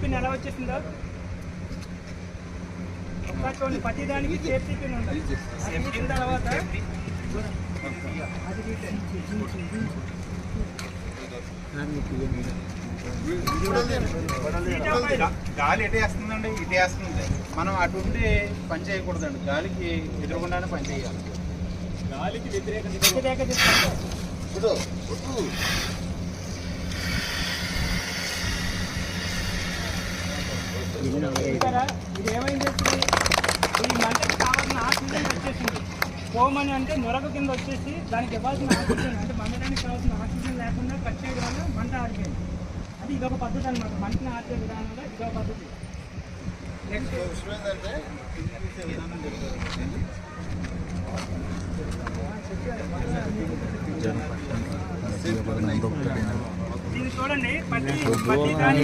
Pin ఎలా వచ్చేసిందో ఒకసారి చూడండి. ప్రతి దానికి సేఫ్టీ పిన్ ఉంటుంది. అది ఇచ్చిన తర్వాత గాలి ఎటు వేస్తుందండి, ఇటు వేస్తుంది. మనం అటు ఉండి పని చేయకూడదండి, గాలికి ఎదురుకుండానే పని చేయాలి. గాలికి వ్యతిరేక ఇది ఏమైంది, ఈ మంటకి కావాల్సిన ఆక్సిజన్ వచ్చేసింది. పోమని అంటే నొరగ కింద వచ్చేసి దానికి ఇవ్వాల్సిన ఆక్సిజన్ అంటే మండడానికి కావాల్సిన ఆక్సిజన్ లేకుండా కట్ చేయడం వల్ల మంట ఆరిపోయింది. అది ఇదొక పద్ధతి అనమాట. మంటని ఆర్చే విధానంలో ఇదొక పద్ధతి. నెక్స్ట్ దీన్ని చూడండి. ప్రతి దాని